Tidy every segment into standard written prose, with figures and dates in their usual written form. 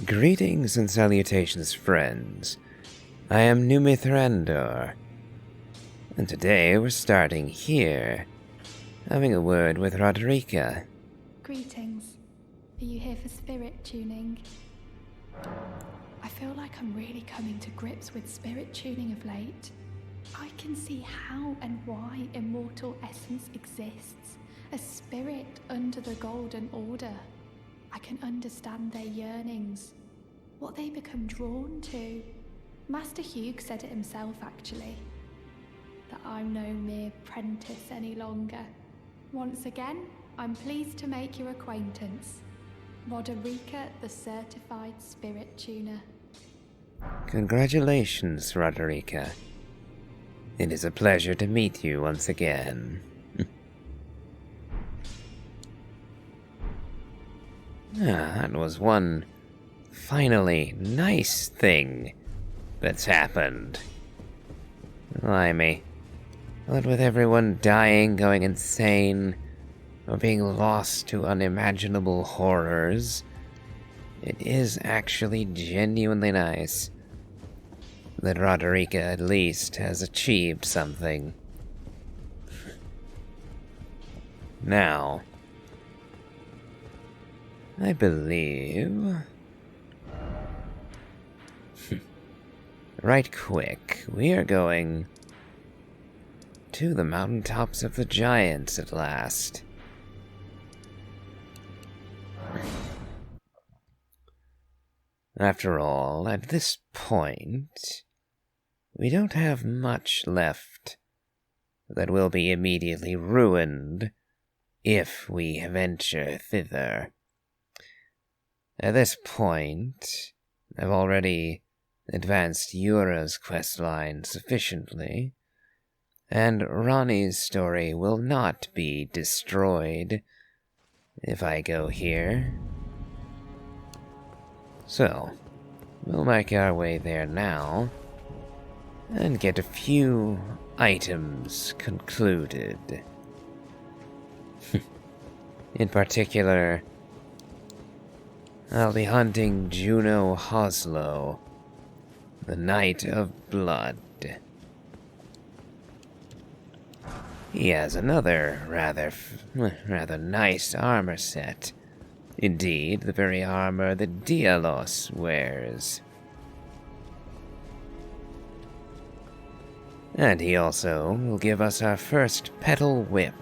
Greetings and salutations, friends. I am Numithrandor, and today we're starting here, having a word with Roderica. Greetings. Are you here for spirit tuning? I feel like I'm really coming to grips with spirit tuning of late. I can see how and why immortal essence exists, a spirit under the Golden Order. I can understand their yearnings, what they become drawn to. Master Hugh said it himself, actually, that I'm no mere apprentice any longer. Once again, I'm pleased to make your acquaintance. Roderica, the Certified Spirit Tuner. Congratulations, Roderica. It is a pleasure to meet you once again. That was one finally nice thing that's happened. Blimey. What with everyone dying, going insane, or being lost to unimaginable horrors, it is actually genuinely nice that Roderica at least has achieved something. Now, I believe... right quick, we are going to the Mountaintops of the Giants at last. After all, at this point, we don't have much left that will be immediately ruined if we venture thither. At this point, I've already advanced Yura's questline sufficiently, and Ronnie's story will not be destroyed if I go here. So, we'll make our way there now, and get a few items concluded. In particular, I'll be hunting Juno Hoslow, the Knight of Blood. He has another rather nice armor set. Indeed, the very armor that Dialos wears. And he also will give us our first petal whip.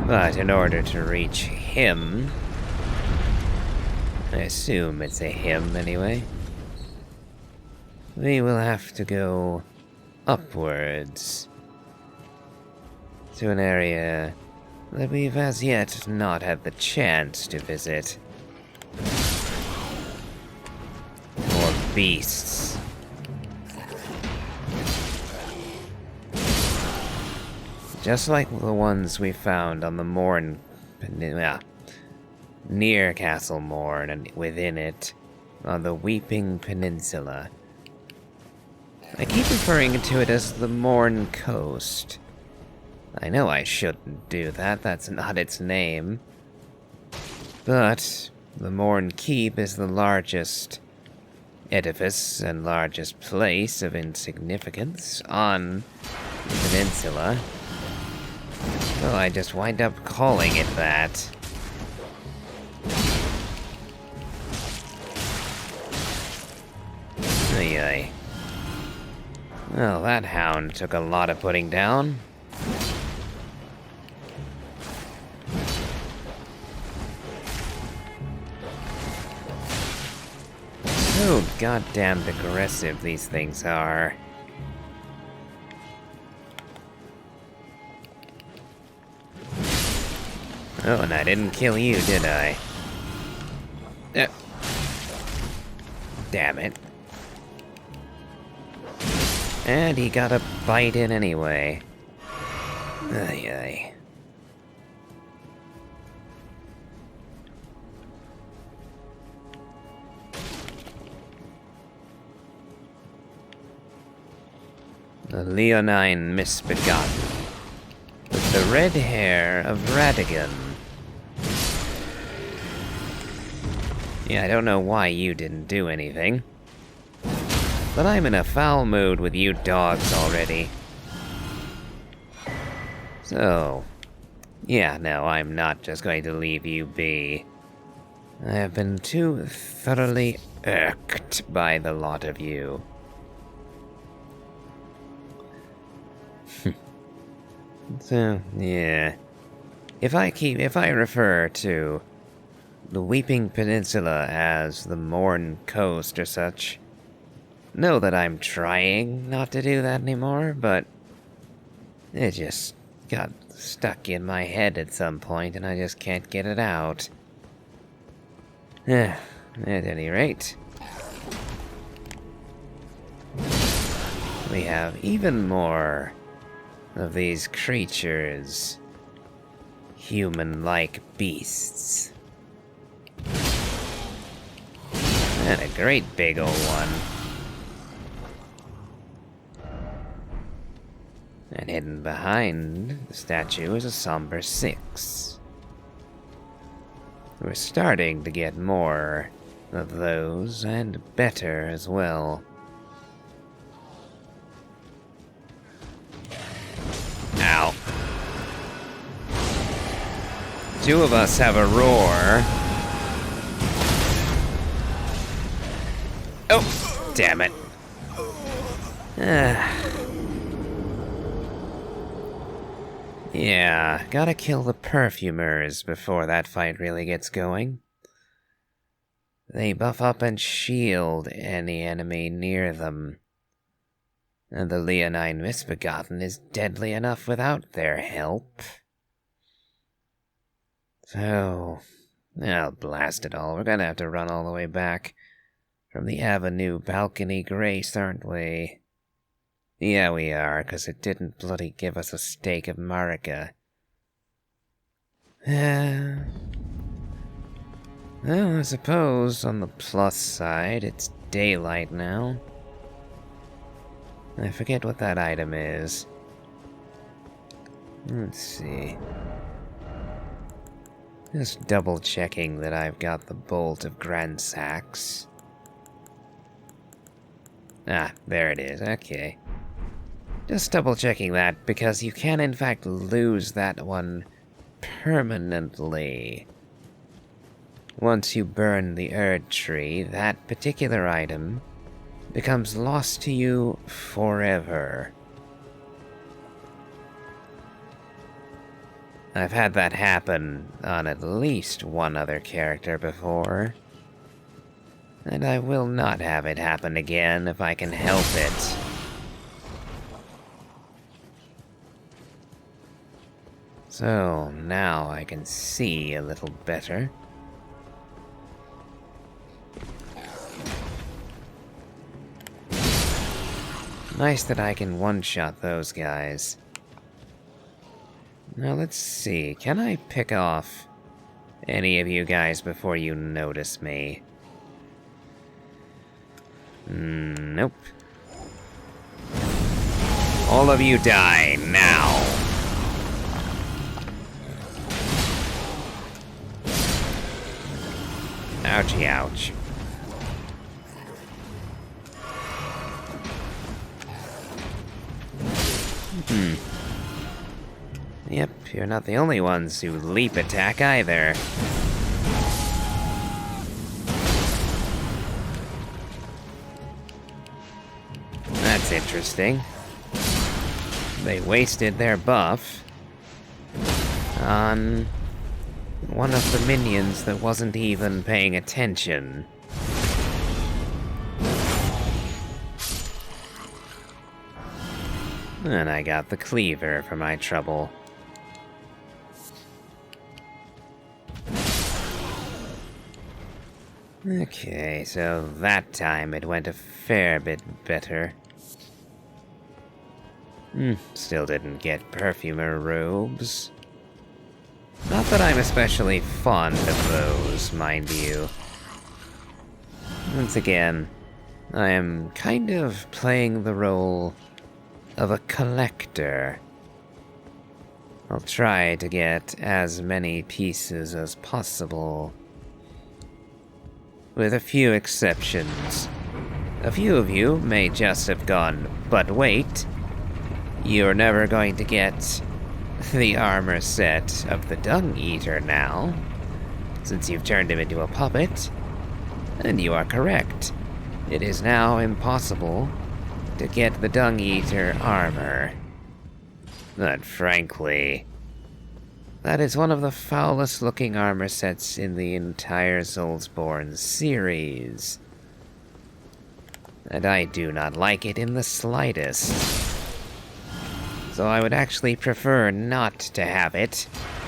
But in order to reach him, I assume it's a him anyway, we will have to go upwards to an area that we've as yet not had the chance to visit. More beasts. Just like the ones we found on the Morn Peninsula, near Castle Morn and within it, on the Weeping Peninsula. I keep referring to it as the Morn Coast. I know I shouldn't do that, that's not its name. But the Morn Keep is the largest edifice and largest place of insignificance on the peninsula. So I just wind up calling it that. Ay. Well, that hound took a lot of putting down. So goddamn aggressive these things are. Oh, and I didn't kill you, did I? Damn it. And he got a bite in anyway. Ay ay. The leonine misbegotten, with the red hair of Radigan. Yeah, I don't know why you didn't do anything. But I'm in a foul mood with you dogs already. So, yeah, no, I'm not just going to leave you be. I have been too thoroughly irked by the lot of you. So, yeah. If I refer to the Weeping Peninsula as the Morn Coast or such, know that I'm trying not to do that anymore, but it just got stuck in my head at some point and I just can't get it out. At any rate, we have even more of these creatures. Human-like beasts. And a great big old one. And hidden behind the statue is a somber 6. We're starting to get more of those, and better as well. Ow. Two of us have a roar. Oh, damn it. Yeah, gotta kill the perfumers before that fight really gets going. They buff up and shield any enemy near them. And the Leonine Misbegotten is deadly enough without their help. So, I'll blast it all. We're gonna have to run all the way back from the Avenue Balcony Grace, aren't we? Yeah, we are, 'cause it didn't bloody give us a stake of Marika. Well, I suppose on the plus side, it's daylight now. I forget what that item is. Let's see. Just double checking that I've got the Bolt of Gransax. Ah, there it is, okay. Just double checking that, because you can in fact lose that one permanently. Once you burn the Erdtree, that particular item becomes lost to you forever. I've had that happen on at least one other character before. And I will not have it happen again if I can help it. So, now I can see a little better. Nice that I can one-shot those guys. Now let's see, can I pick off any of you guys before you notice me? Nope. All of you die, now! Ouchie, ouch. Yep, you're not the only ones who leap attack either. That's interesting. They wasted their buff on one of the minions that wasn't even paying attention. And I got the cleaver for my trouble. Okay, so that time it went a fair bit better. Still didn't get perfumer robes. Not that I'm especially fond of those, mind you. Once again, I am kind of playing the role of a collector. I'll try to get as many pieces as possible. with a few exceptions. A few of you may just have gone, but wait, you're never going to get the armor set of the Dung Eater now, since you've turned him into a puppet. And you are correct. It is now impossible to get the Dung Eater armor. But frankly, that is one of the foulest looking armor sets in the entire Soulsborne series. And I do not like it in the slightest. So I would actually prefer not to have it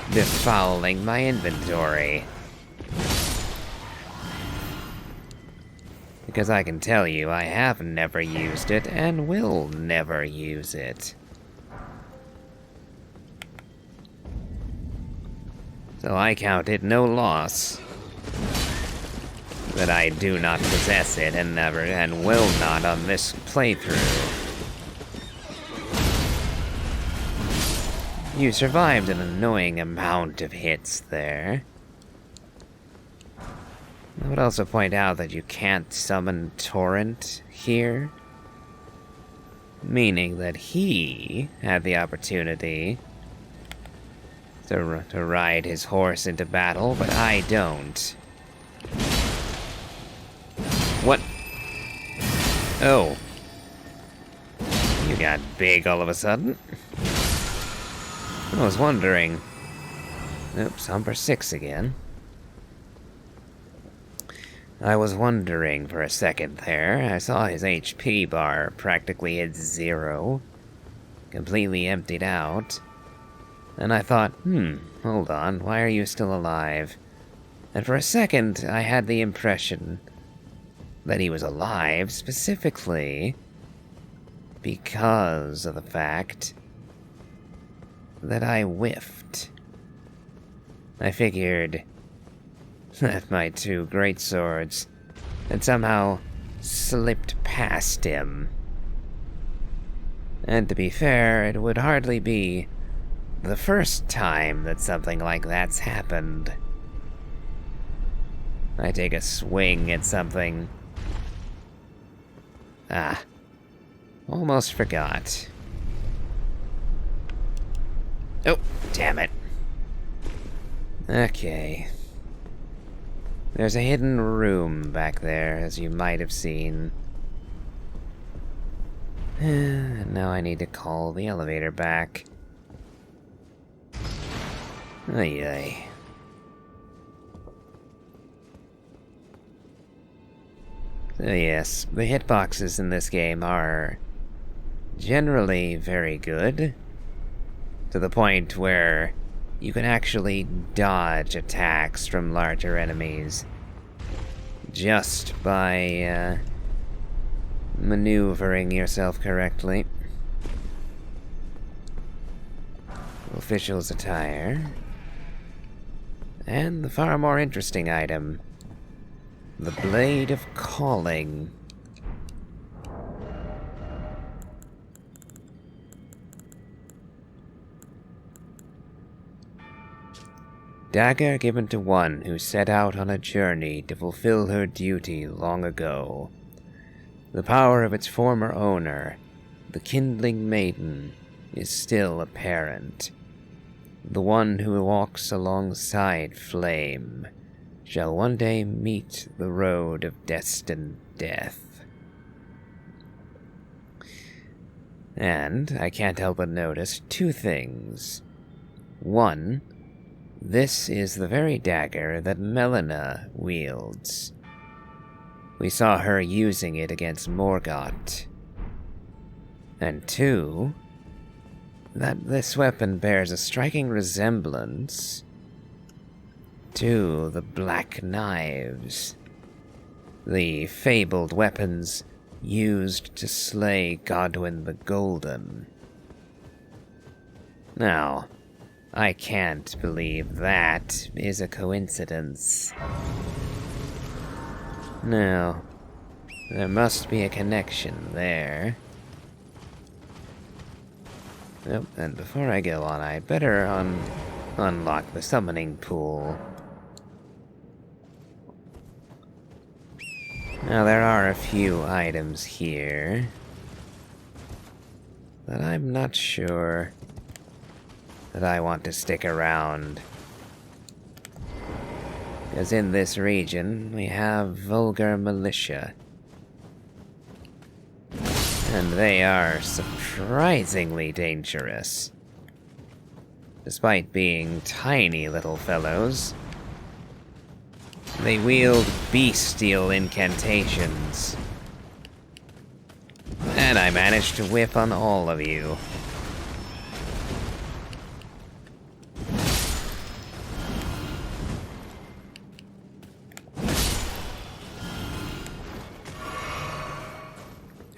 befouling my inventory. Because I can tell you, I have never used it and will never use it. So I count it no loss that I do not possess it and never and will not on this playthrough. You survived an annoying amount of hits there. I would also point out that you can't summon Torrent here, meaning that he had the opportunity to ride his horse into battle, but I don't. What? Oh. You got big all of a sudden? I was wondering. Oops, number 6 again. I was wondering for a second there. I saw his HP bar practically hit 0. Completely emptied out. And I thought, hold on, why are you still alive? And for a second, I had the impression that he was alive specifically because of the fact that I whiffed. I figured that my 2 greatswords had somehow slipped past him. And to be fair, it would hardly be the first time that something like that's happened. I take a swing at something. Almost forgot. Oh, damn it. Okay. There's a hidden room back there, as you might have seen. Now I need to call the elevator back. Ay ay. So yes, the hitboxes in this game are generally very good, to the point where you can actually dodge attacks from larger enemies just by maneuvering yourself correctly. Official's attire. And the far more interesting item, the Blade of Calling. Dagger given to one who set out on a journey to fulfill her duty long ago. The power of its former owner, the Kindling Maiden, is still apparent. The one who walks alongside Flame shall one day meet the road of destined death. And I can't help but notice 2 things. 1, this is the very dagger that Melina wields. We saw her using it against Morgott. And 2, that this weapon bears a striking resemblance to the Black Knives, the fabled weapons used to slay Godwyn the Golden. Now, I can't believe that is a coincidence. No, there must be a connection there. Yep, and before I go on, I better unlock the summoning pool. Now, there are a few items here that I'm not sure that I want to stick around. Because in this region, we have vulgar militia. And they are surprisingly dangerous. Despite being tiny little fellows, they wield bestial incantations. And I managed to whiff on all of you.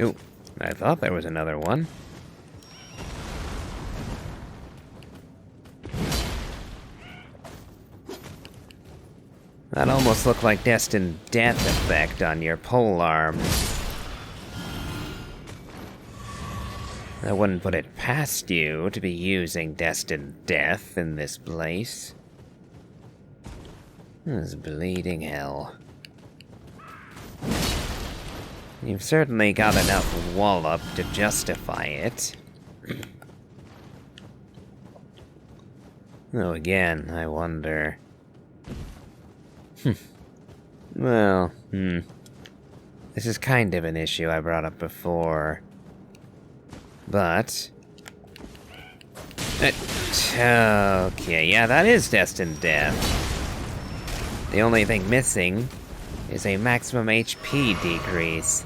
Ooh, I thought there was another one. That almost looked like Destined Death effect on your polearm. I wouldn't put it past you to be using Destined Death in this place. This is bleeding hell. You've certainly got enough wallop to justify it. Though again, I wonder... Well, This is kind of an issue I brought up before. But... okay, yeah, that is Destined Death. The only thing missing is a maximum HP decrease.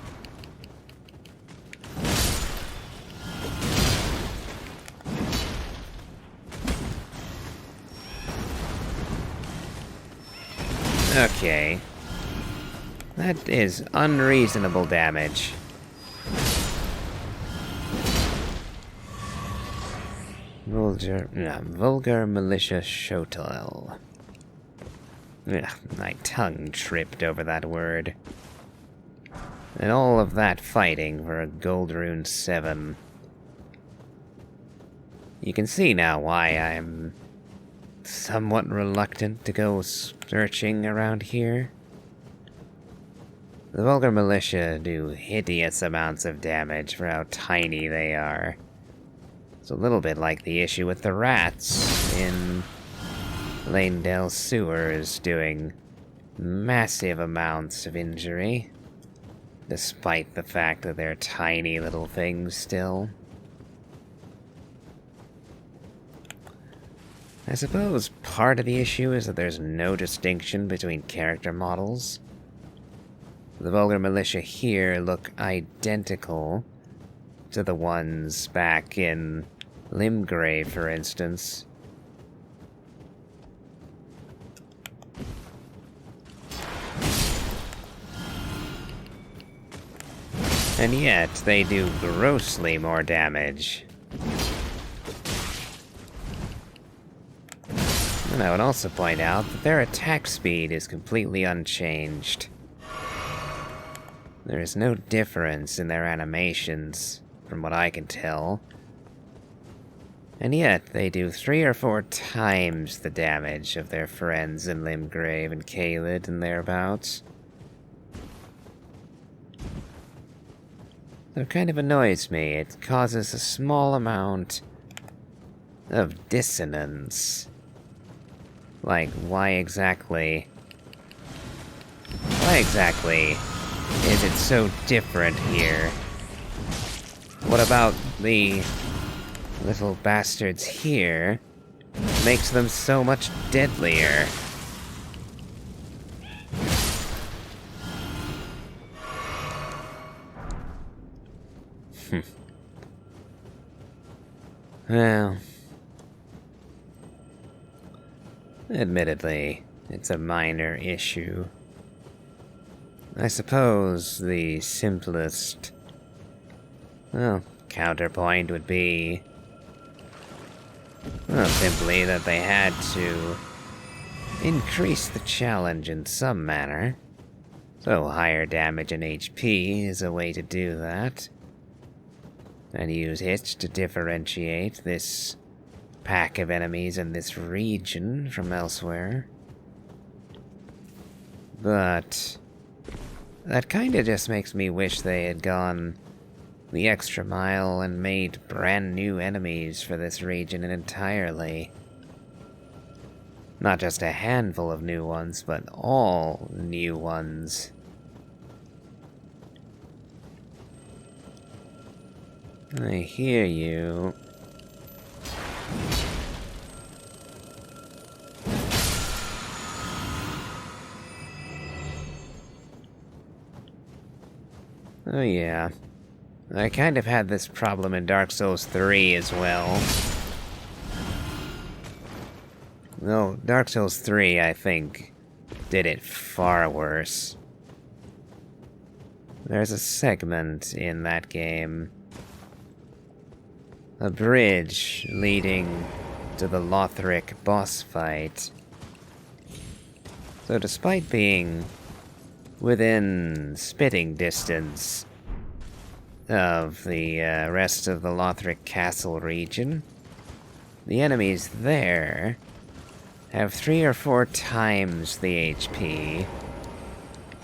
Okay. That is unreasonable damage. Vulgar Militia Shotel. Ugh, my tongue tripped over that word. And all of that fighting for a Gold Rune 7. You can see now why I'm somewhat reluctant to go searching around here. The Vulgar Militia do hideous amounts of damage for how tiny they are. It's a little bit like the issue with the rats in Lanedale sewers, doing massive amounts of injury, despite the fact that they're tiny little things still. I suppose part of the issue is that there's no distinction between character models. The Vulgar Militia here look identical to the ones back in Limgrave, for instance. And yet, they do grossly more damage. And I would also point out that their attack speed is completely unchanged. There is no difference in their animations, from what I can tell. And yet, they do 3 or 4 times the damage of their friends in Limgrave and Caelid and thereabouts. It kind of annoys me. It causes a small amount of dissonance. Like, why exactly is it so different here? What about the little bastards here makes them so much deadlier? Well, admittedly, it's a minor issue. I suppose the simplest, well, counterpoint would be, well, simply that they had to increase the challenge in some manner. So higher damage and HP is a way to do that. And use it to differentiate this pack of enemies in this region from elsewhere. But that kinda just makes me wish they had gone the extra mile and made brand new enemies for this region entirely. Not just a handful of new ones, but all new ones. I hear you. Oh yeah. I kind of had this problem in Dark Souls 3 as well. No, Dark Souls 3, I think, did it far worse. There's a segment in that game, a bridge leading to the Lothric boss fight. So despite being within spitting distance of the rest of the Lothric Castle region, the enemies there have 3 or 4 times the HP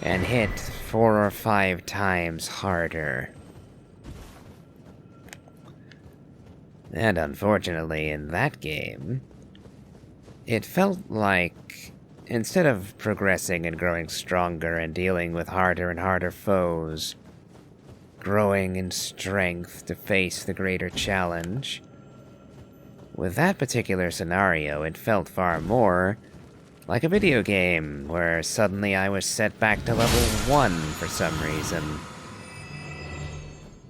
and hit 4 or 5 times harder. And unfortunately, in that game, it felt like instead of progressing and growing stronger and dealing with harder and harder foes, growing in strength to face the greater challenge, with that particular scenario, it felt far more like a video game where suddenly I was set back to level 1 for some reason.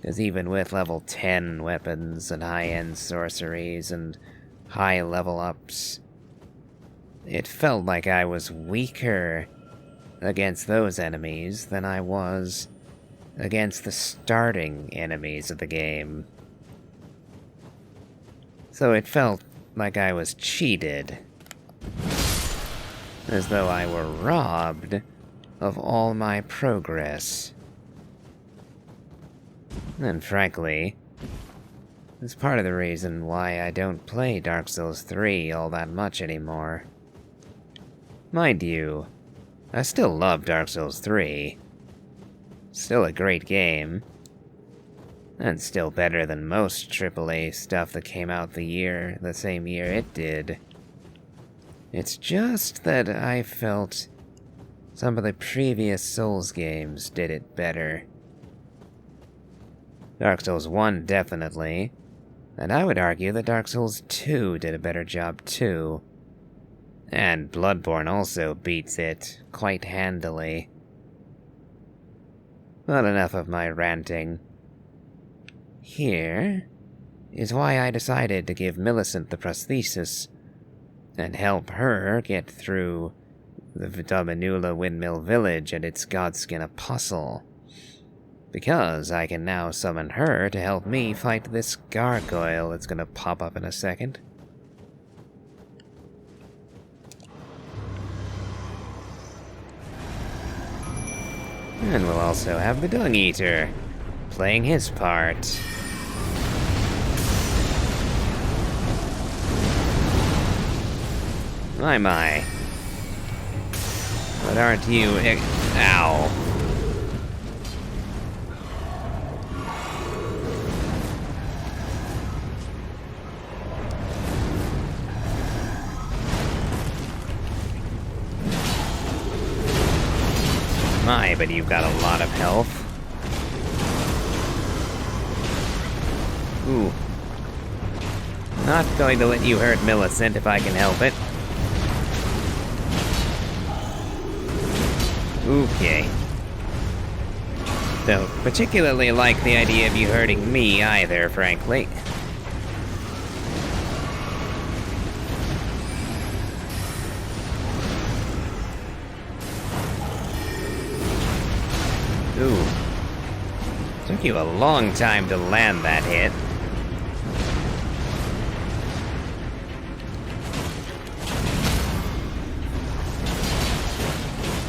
Because even with level 10 weapons and high-end sorceries and high level ups, it felt like I was weaker against those enemies than I was against the starting enemies of the game. So it felt like I was cheated. As though I were robbed of all my progress. And frankly, it's part of the reason why I don't play Dark Souls 3 all that much anymore. Mind you, I still love Dark Souls 3. Still a great game. And still better than most AAA stuff that came out the same year it did. It's just that I felt some of the previous Souls games did it better. Dark Souls 1 definitely, and I would argue that Dark Souls 2 did a better job too. And Bloodborne also beats it quite handily. But enough of my ranting. Here is why I decided to give Millicent the prosthesis and help her get through the Dominula Windmill Village and its Godskin Apostle. Because I can now summon her to help me fight this gargoyle that's gonna pop up in a second. And we'll also have the Dung Eater playing his part. My. But aren't you... Ow. My, but you've got a lot of health. Ooh. Not going to let you hurt Millicent if I can help it. Okay. Don't particularly like the idea of you hurting me either, frankly. Ooh. Took you a long time to land that hit.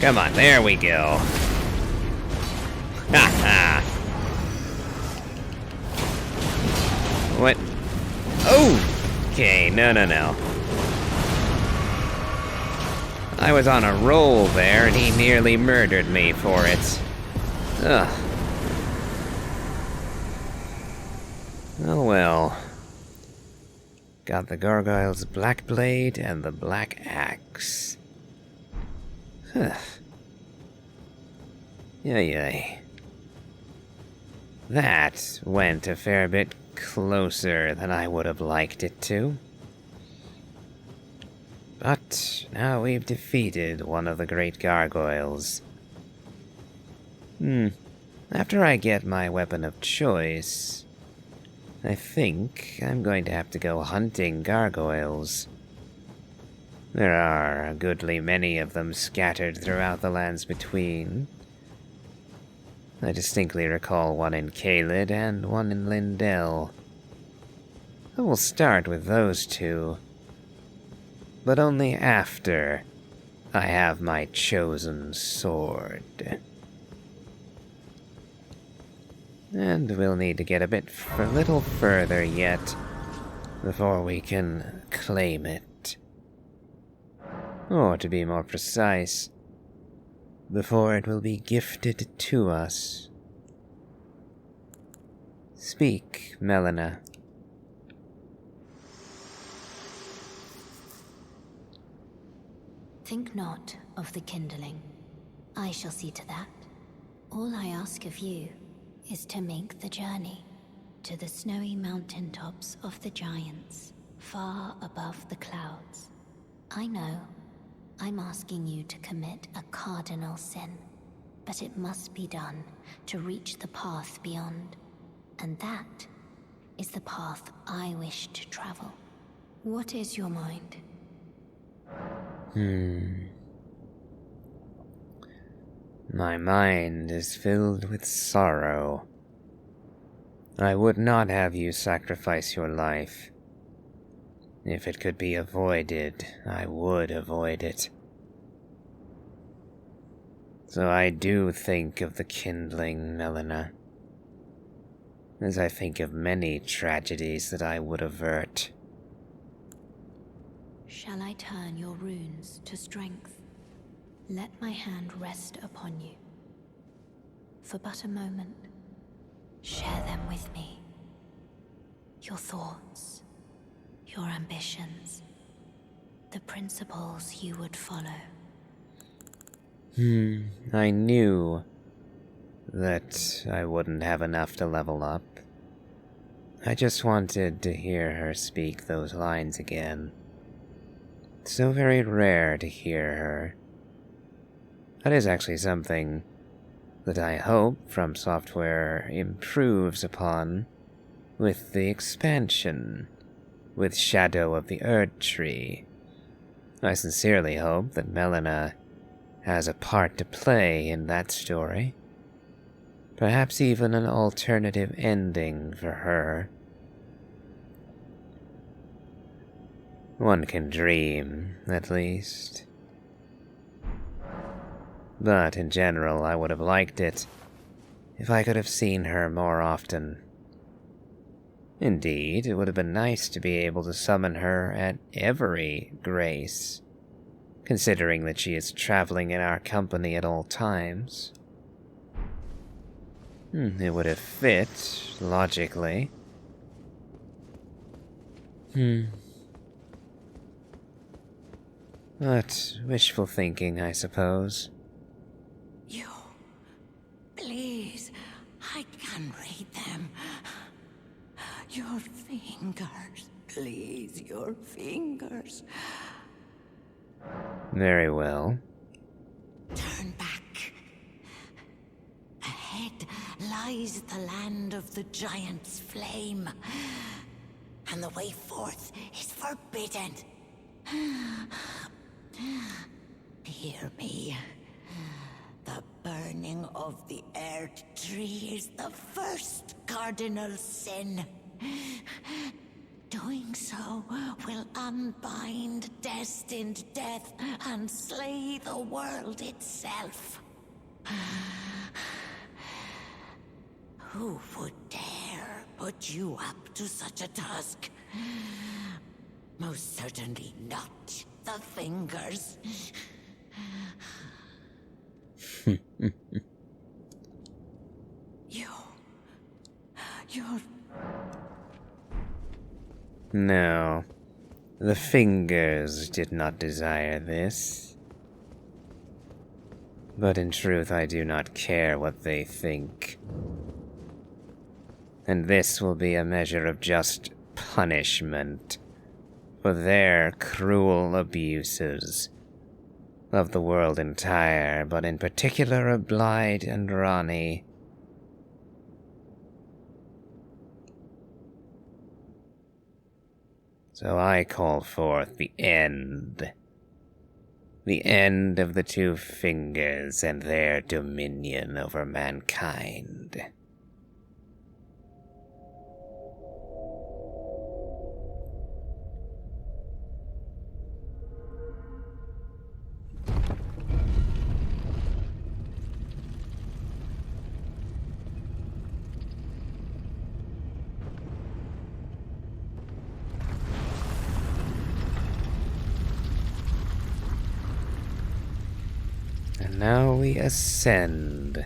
Come on, there we go. Ha ha. What? Oh! Okay, no. I was on a roll there, and he nearly murdered me for it. Ugh. Oh well. Got the gargoyle's black blade and the black axe. Huh. Yay. That went a fair bit closer than I would have liked it to. But now we've defeated one of the great gargoyles. After I get my weapon of choice, I think I'm going to have to go hunting gargoyles. There are a goodly many of them scattered throughout the lands between. I distinctly recall one in Caelid and one in Lindell. I will start with those two, but only after I have my chosen sword. And we'll need to get a little further yet before we can claim it. Or to be more precise, before it will be gifted to us. Speak, Melina. Think not of the kindling. I shall see to that. All I ask of you is to make the journey to the snowy mountaintops of the giants, far above the clouds. I know I'm asking you to commit a cardinal sin, but it must be done to reach the path beyond. And that is the path I wish to travel. What is your mind? My mind is filled with sorrow. I would not have you sacrifice your life. If it could be avoided, I would avoid it. So I do think of the kindling, Melina, as I think of many tragedies that I would avert. Shall I turn your runes to strength? Let my hand rest upon you. For but a moment, share them with me. Your thoughts, your ambitions, the principles you would follow. I knew that I wouldn't have enough to level up. I just wanted to hear her speak those lines again. It's so very rare to hear her. That is actually something that I hope From Software improves upon with the expansion, with Shadow of the Erdtree. I sincerely hope that Melina has a part to play in that story. Perhaps even an alternative ending for her. One can dream, at least. But in general, I would have liked it if I could have seen her more often. Indeed, it would have been nice to be able to summon her at every grace, considering that she is traveling in our company at all times. It would have fit, logically. But wishful thinking, I suppose. You... please, I can read them. Your fingers, please, your fingers. Very well. Turn back. Ahead lies the land of the giant's flame, and the way forth is forbidden. Hear me. The burning of the Erdtree is the first cardinal sin. Doing so will unbind destined death and slay the world itself. Who would dare put you up to such a task? Most certainly not the fingers. You're... No, the fingers did not desire this. But in truth, I do not care what they think. And this will be a measure of just punishment for their cruel abuses of the world entire, but in particular of Blyde and Ronnie. So I call forth the end. The end of the two fingers and their dominion over mankind. And now we ascend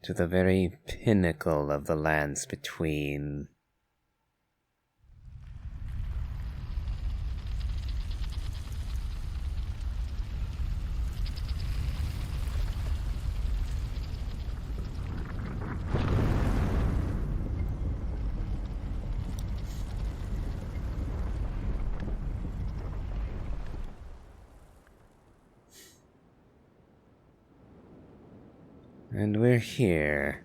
to the very pinnacle of the lands between. And we're here.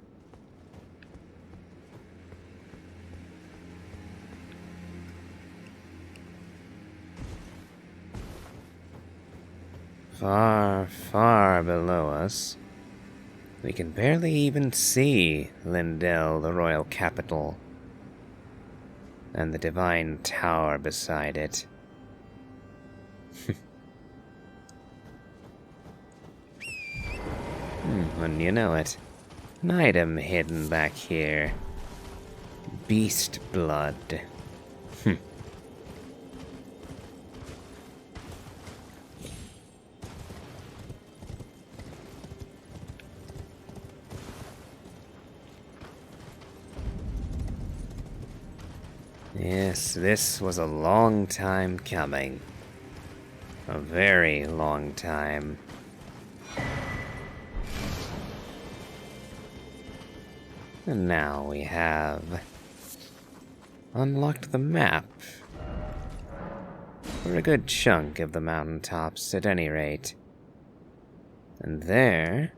Far, far below us. We can barely even see Lindell, the royal capital, and the divine tower beside it. Wouldn't you know it? An item hidden back here. Beast blood. Yes, this was a long time coming. A very long time. And now we have unlocked the map for a good chunk of the mountaintops at any rate. And there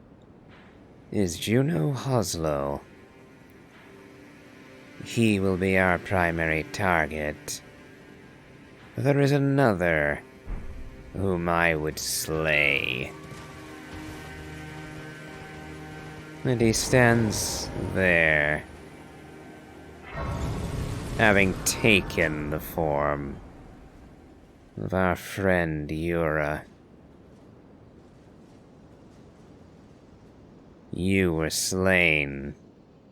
is Juno Hoslow. He will be our primary target. But there is another whom I would slay. And he stands there, having taken the form of our friend Yura. You were slain,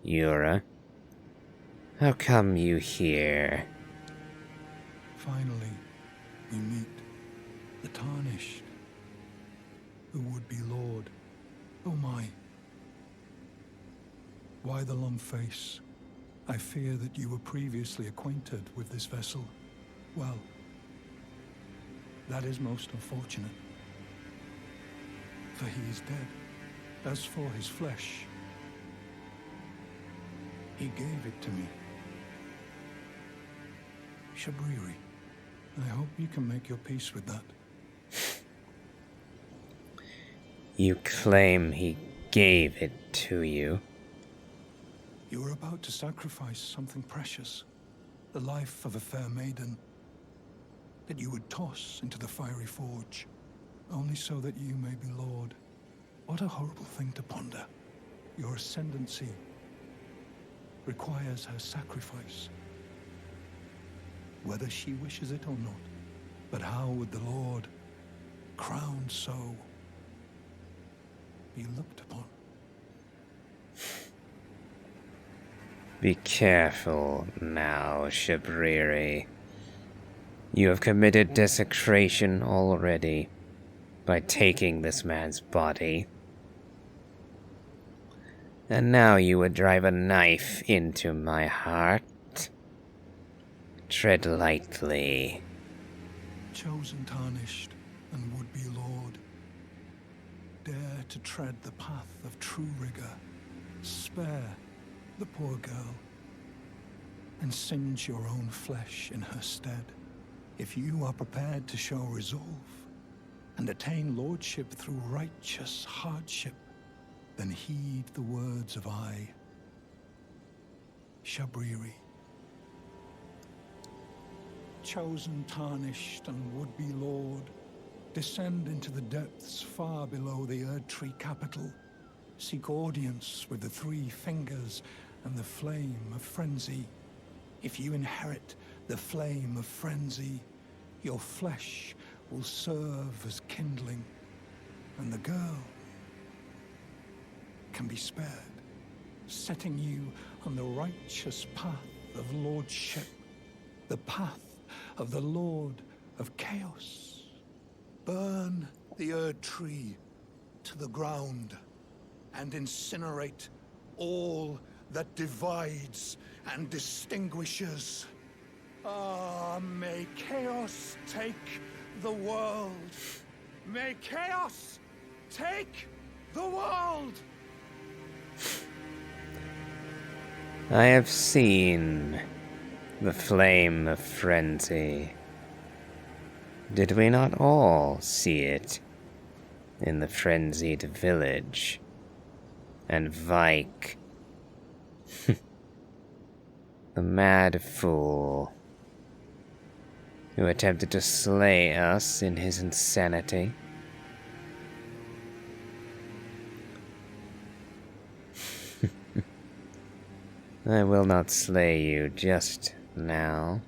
Yura. How come you here? Finally, we meet the Tarnished, the would-be Lord. Oh my. Why the long face? I fear that you were previously acquainted with this vessel. Well, that is most unfortunate. For he is dead. As for his flesh, he gave it to me. Shabriri, I hope you can make your peace with that. You claim he gave it to you? You were about to sacrifice something precious, the life of a fair maiden, that you would toss into the fiery forge, only so that you may be Lord. What a horrible thing to ponder. Your ascendancy requires her sacrifice, whether she wishes it or not. But how would the Lord, crowned so, be looked upon? Be careful now, Shabriri. You have committed desecration already by taking this man's body. And now you would drive a knife into my heart? Tread lightly. Chosen, tarnished, and would-be lord, dare to tread the path of true rigor. Spare the poor girl, and singe your own flesh in her stead. If you are prepared to show resolve, and attain lordship through righteous hardship, then heed the words of I, Shabriri. Chosen, tarnished, and would-be lord, descend into the depths far below the Erdtree capital. Seek audience with the three fingers and the flame of frenzy. If you inherit the flame of frenzy, your flesh will serve as kindling, and the girl can be spared, setting you on the righteous path of lordship, the path of the Lord of Chaos. Burn the Erdtree to the ground and incinerate all that divides and distinguishes. Ah, may chaos take the world. May chaos take the world! I have seen the flame of frenzy. Did we not all see it in the frenzied village? And Vike, the mad fool who attempted to slay us in his insanity. I will not slay you just now,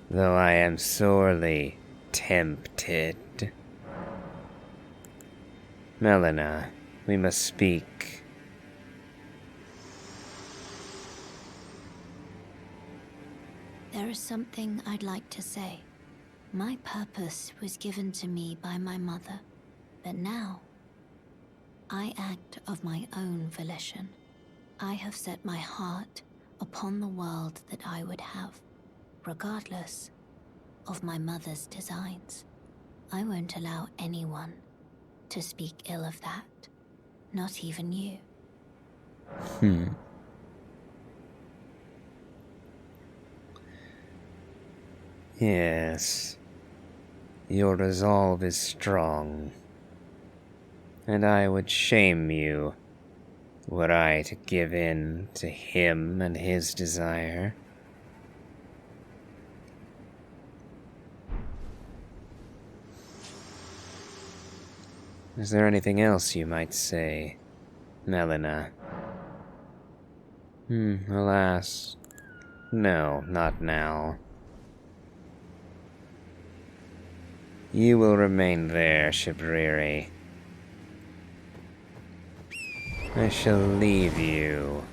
though I am sorely tempted. Melina, we must speak. There is something I'd like to say. My purpose was given to me by my mother, but now I act of my own volition. I have set my heart upon the world that I would have, regardless of my mother's designs. I won't allow anyone to speak ill of that, not even you. Yes, your resolve is strong, and I would shame you were I to give in to him and his desire. Is there anything else you might say, Melina? Alas, no, not now. You will remain there, Shabriri. I shall leave you.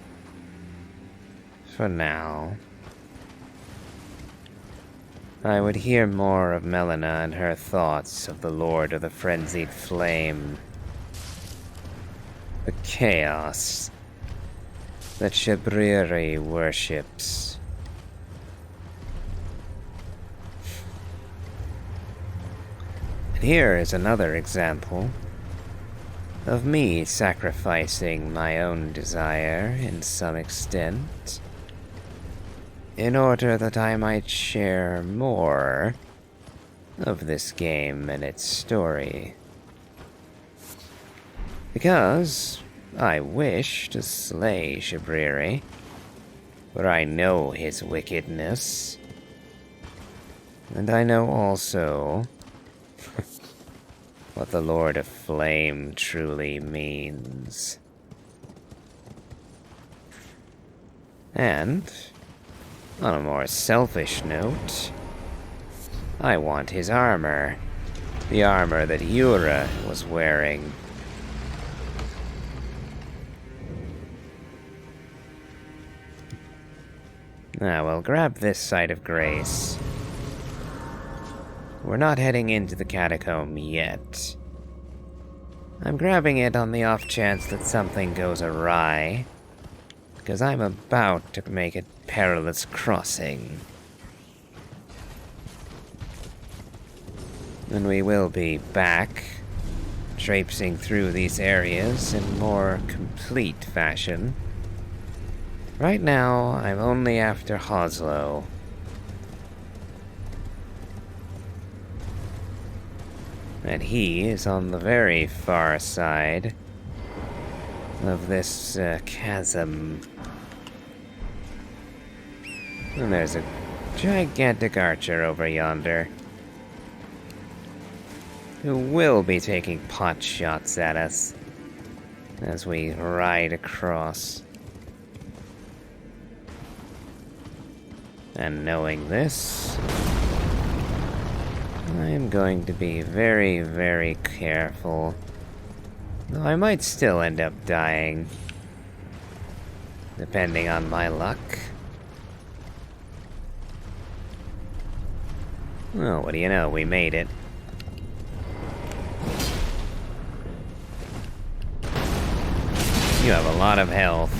For now. I would hear more of Melina and her thoughts of the Lord of the Frenzied Flame. The chaos that Shabriri worships. And here is another example of me sacrificing my own desire in some extent, in order that I might share more of this game and its story. Because I wish to slay Shabriri, for I know his wickedness, and I know also what the Lord of Flame truly means. And, on a more selfish note, I want his armor. The armor that Yura was wearing. Now, we'll grab this site of grace. We're not heading into the catacomb yet. I'm grabbing it on the off chance that something goes awry, because I'm about to make a perilous crossing. And we will be back, traipsing through these areas in more complete fashion. Right now, I'm only after Hoslow. And he is on the very far side of this chasm. And there's a gigantic archer over yonder who will be taking pot shots at us as we ride across. And knowing this, I am going to be very, very careful. Though I might still end up dying, depending on my luck. Oh, what do you know? We made it. You have a lot of health.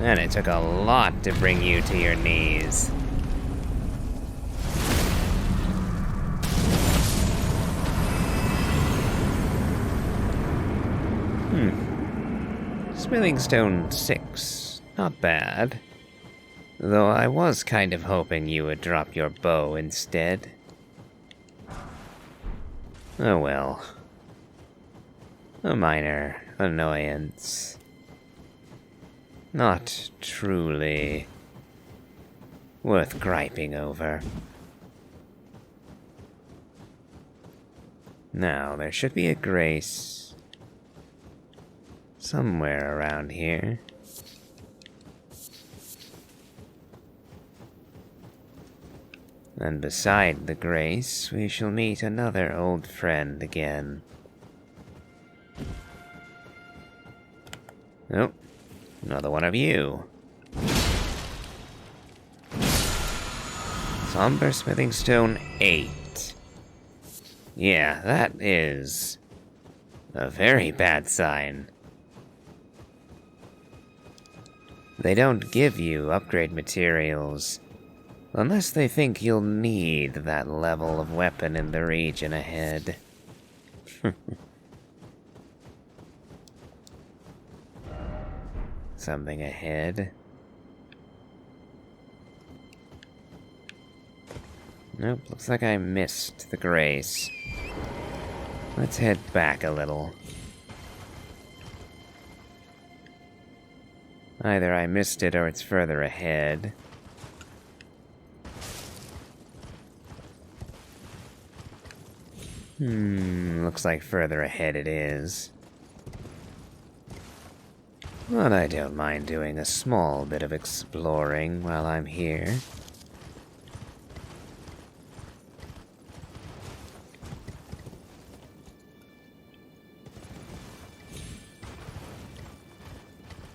And it took a lot to bring you to your knees. Smithing Stone 6. Not bad. Though I was kind of hoping you would drop your bow instead. Oh well. A minor annoyance. Not truly worth griping over. Now, there should be a grace somewhere around here. And beside the grace, we shall meet another old friend again. Oh, another one of you. Somber Smithing Stone 8. Yeah, that is a very bad sign. They don't give you upgrade materials unless they think you'll need that level of weapon in the region ahead. Something ahead. Nope, looks like I missed the grace. Let's head back a little. Either I missed it or it's further ahead. Looks like further ahead it is. But I don't mind doing a small bit of exploring while I'm here.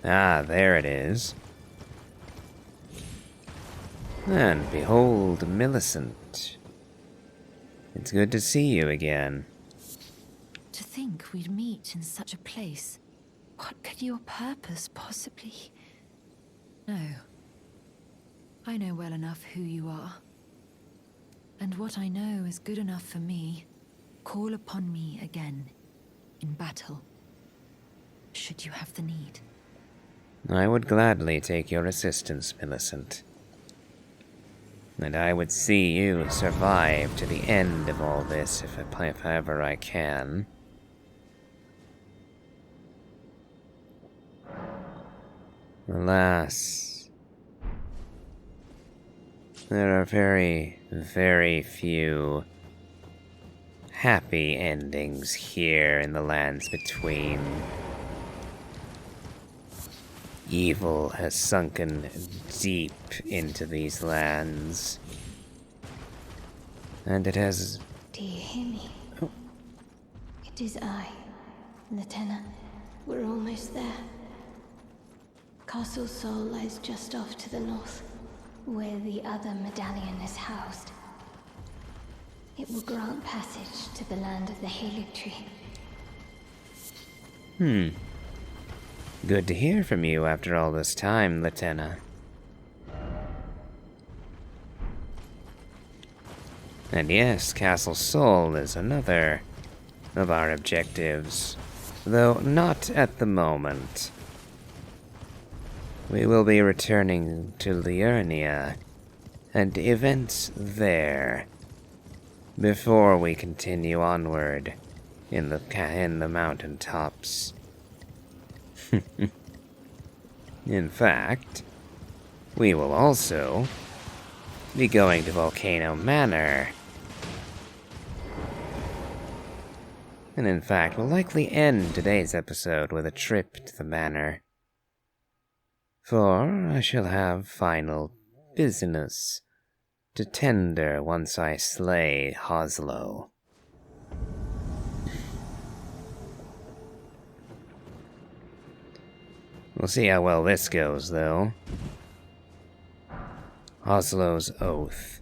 Ah, there it is. And behold, Millicent. It's good to see you again. To think we'd meet in such a place. What could your purpose possibly... No. I know well enough who you are. And what I know is good enough for me. Call upon me again, in battle, should you have the need. I would gladly take your assistance, Millicent. And I would see you survive to the end of all this if ever I can. Alas, there are very, very few happy endings here in the lands between. Evil has sunken deep into these lands, and it has... Do you hear me? Oh. It is I, Lieutenant. We're almost there. Castle Sol lies just off to the north, where the other medallion is housed. It will grant passage to the land of the Erdtree. Good to hear from you after all this time, Lieutenant. And yes, Castle Sol is another of our objectives, though not at the moment. We will be returning to Liurnia and events there before we continue onward in the mountaintops. In fact, we will also be going to Volcano Manor. And in fact, we'll likely end today's episode with a trip to the manor. For I shall have final business to tender once I slay Hoslow. We'll see how well this goes, though. Hoslow's Oath.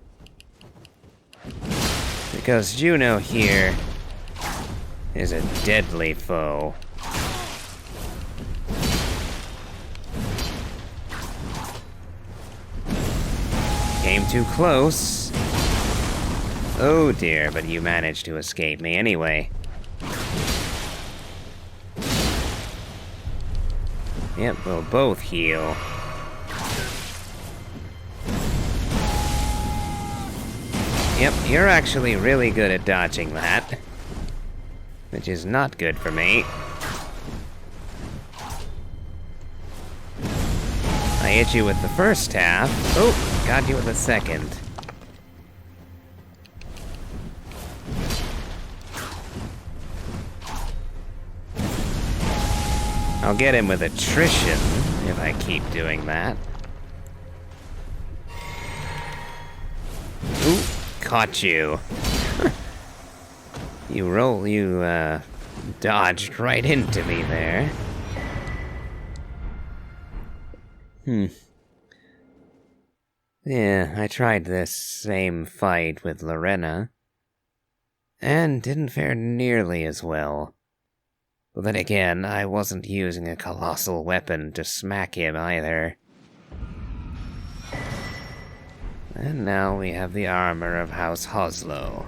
Because Juno here is a deadly foe. Came too close. Oh dear, but you managed to escape me anyway. Yep, we'll both heal. Yep, you're actually really good at dodging that. Which is not good for me. I hit you with the first half. Oh, got you with the second. I'll get him with attrition if I keep doing that. Ooh, caught you. You dodged right into me there. Yeah, I tried this same fight with Lorena, and didn't fare nearly as well. But then again, I wasn't using a colossal weapon to smack him either. And now we have the armor of House Hoslow.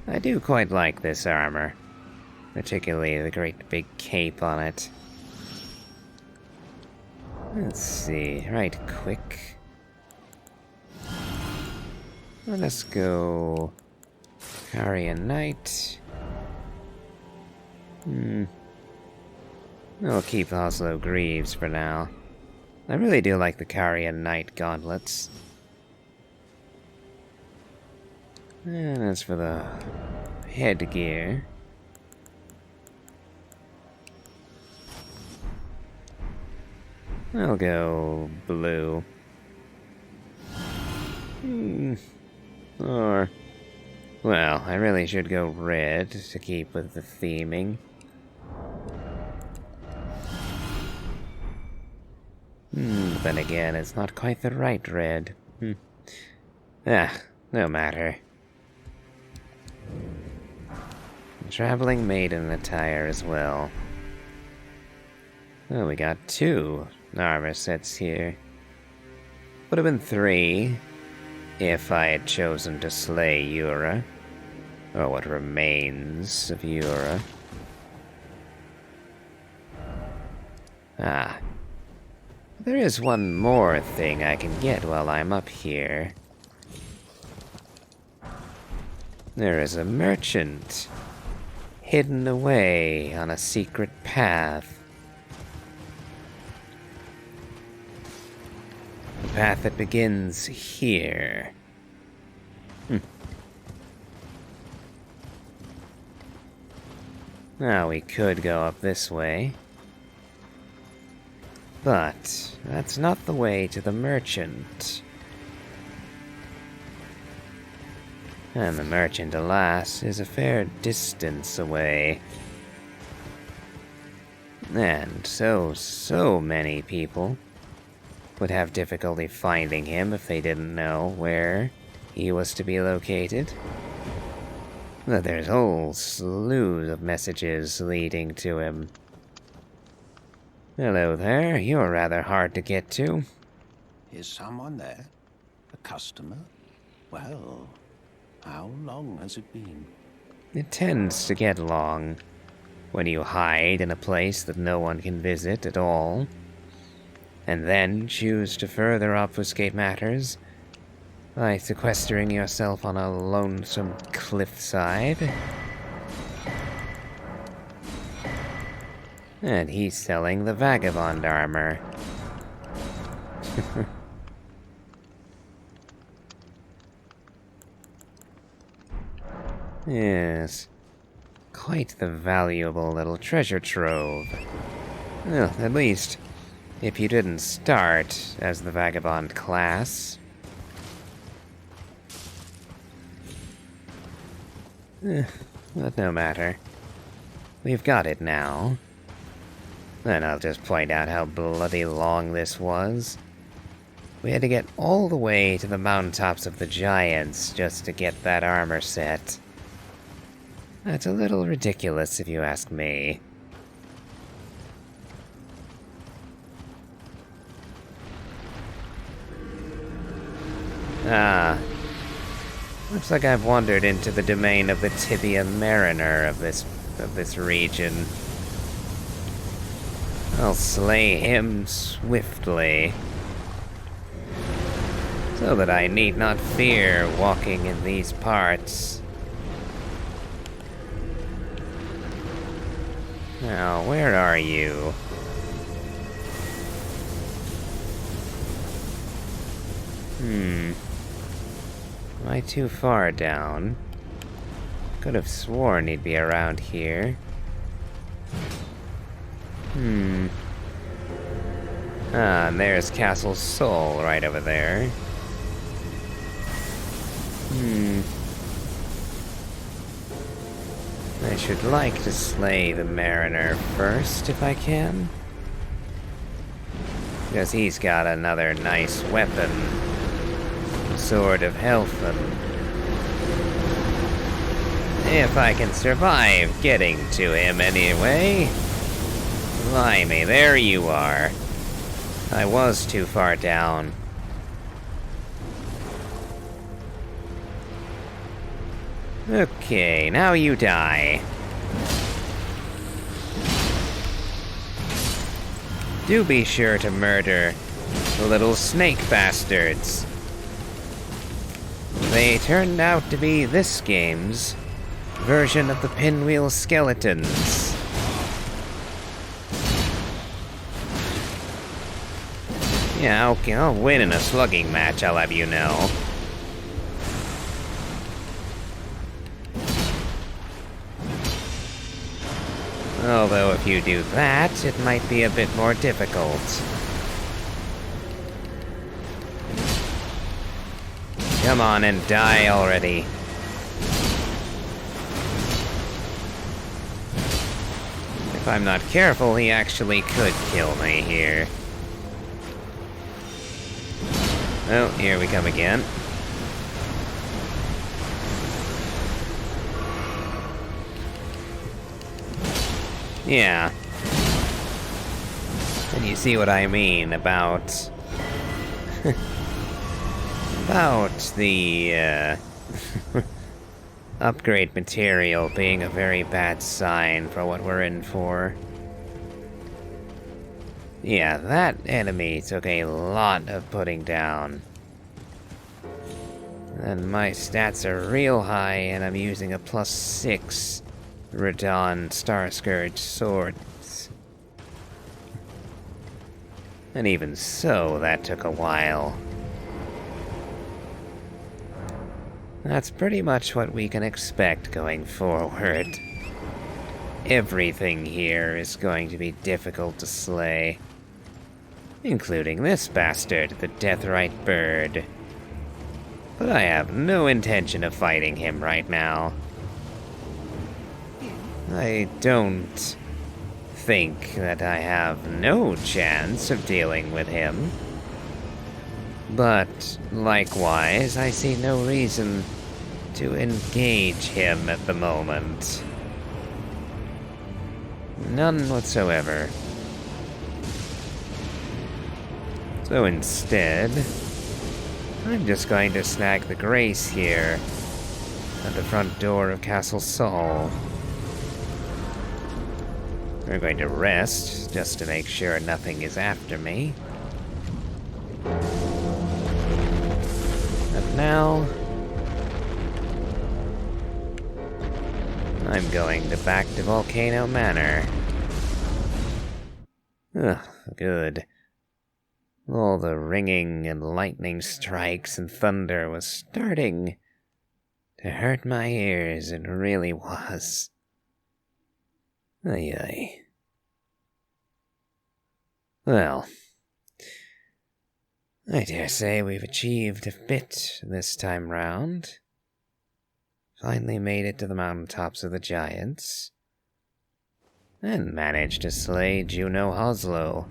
I do quite like this armor, particularly the great big cape on it. Let's see, right quick. Let us go Carian Knight. I'll keep the Oslo Greaves for now. I really do like the Carian Knight gauntlets. And as for the headgear, I'll go blue. Or, well, I really should go red to keep with the theming. Then again, it's not quite the right red. No matter. Traveling maiden attire as well. Oh, we got 2 armor sets here. Would have been 3 if I had chosen to slay Yura, or what remains of Yura. There is one more thing I can get while I'm up here. There is a merchant hidden away on a secret path. The path that begins here. Now we could go up this way. But that's not the way to the merchant. And the merchant, alas, is a fair distance away. And so many people would have difficulty finding him if they didn't know where he was to be located. But there's whole slews of messages leading to him. Hello there, you're rather hard to get to. Is someone there? A customer? Well, how long has it been? It tends to get long when you hide in a place that no one can visit at all, and then choose to further obfuscate matters by sequestering yourself on a lonesome cliffside. And he's selling the vagabond armor. Yes, quite the valuable little treasure trove. Well, at least, if you didn't start as the vagabond class. But no matter. We've got it now. And I'll just point out how bloody long this was. We had to get all the way to the Mountaintops of the Giants just to get that armor set. That's a little ridiculous if you ask me. Ah. Looks like I've wandered into the domain of the Tibia Mariner of this region. I'll slay him swiftly, so that I need not fear walking in these parts. Now, where are you? Am I too far down? Could have sworn he'd be around here. Ah, and there's Castle Sol right over there. I should like to slay the Mariner first, if I can. Because he's got another nice weapon. Sword of Health, and if I can survive getting to him anyway. Blimey, there you are. I was too far down. Okay, now you die. Do be sure to murder the little snake bastards. They turned out to be this game's version of the pinwheel skeletons. Yeah, okay, I'll win in a slugging match, I'll have you know. Although if you do that, it might be a bit more difficult. Come on and die already. If I'm not careful, he actually could kill me here. Oh, here we come again. Yeah. And you see what I mean about... about the, upgrade material being a very bad sign for what we're in for. Yeah, that enemy took a lot of putting down. And my stats are real high, and I'm using a +6 Radon Starscourge swords. And even so, that took a while. That's pretty much what we can expect going forward. Everything here is going to be difficult to slay. Including this bastard, the Deathrite Bird. but I have no intention of fighting him right now. I don't think that I have no chance of dealing with him. But likewise, I see no reason to engage him at the moment. None whatsoever. So instead, I'm just going to snag the Grace here at the front door of Castle Saul. We're going to rest, just to make sure nothing is after me. But now, I'm going back to Volcano Manor. Ugh, good. All the ringing and lightning strikes and thunder was starting to hurt my ears, it really was. Ay ay. Well, I dare say we've achieved a bit this time round. Finally made it to the Mountaintops of the Giants. And managed to slay Juno Hoslow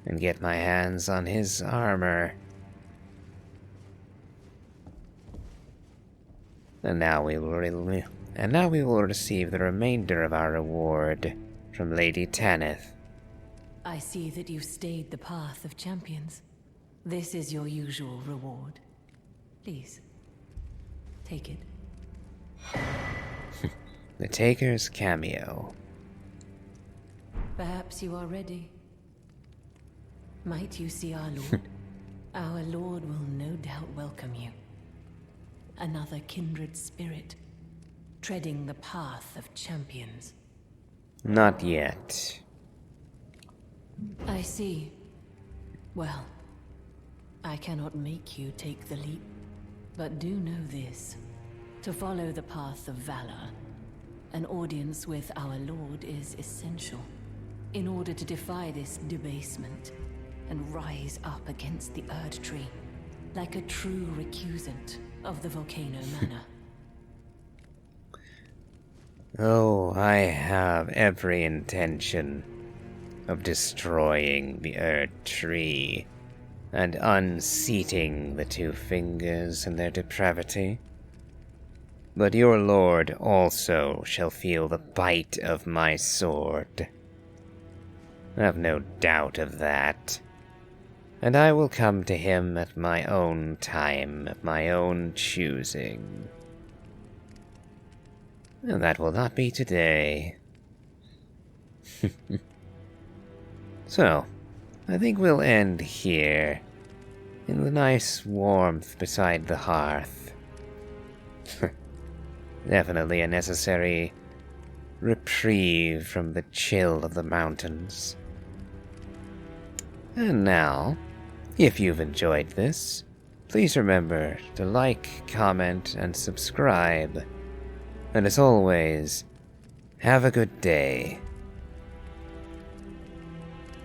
and get my hands on his armor. And now we will receive the remainder of our reward from Lady Tanith. I see that you've stayed the path of champions. This is your usual reward. Please, take it. The Taker's cameo. Perhaps you are ready. Might you see our Lord? Our Lord will no doubt welcome you. Another kindred spirit, treading the path of champions. Not yet. I see. Well, I cannot make you take the leap, but do know this. To follow the path of valor, an audience with our Lord is essential in order to defy this debasement and rise up against the Erdtree like a true recusant of the Volcano Manor. Oh, I have every intention of destroying the Erdtree and unseating the Two Fingers in their depravity. But your lord also shall feel the bite of my sword. Have no doubt of that. And I will come to him at my own time, at my own choosing. And that will not be today. So, I think we'll end here, in the nice warmth beside the hearth. Definitely a necessary reprieve from the chill of the mountains. And now, if you've enjoyed this, please remember to like, comment, and subscribe. And as always, have a good day.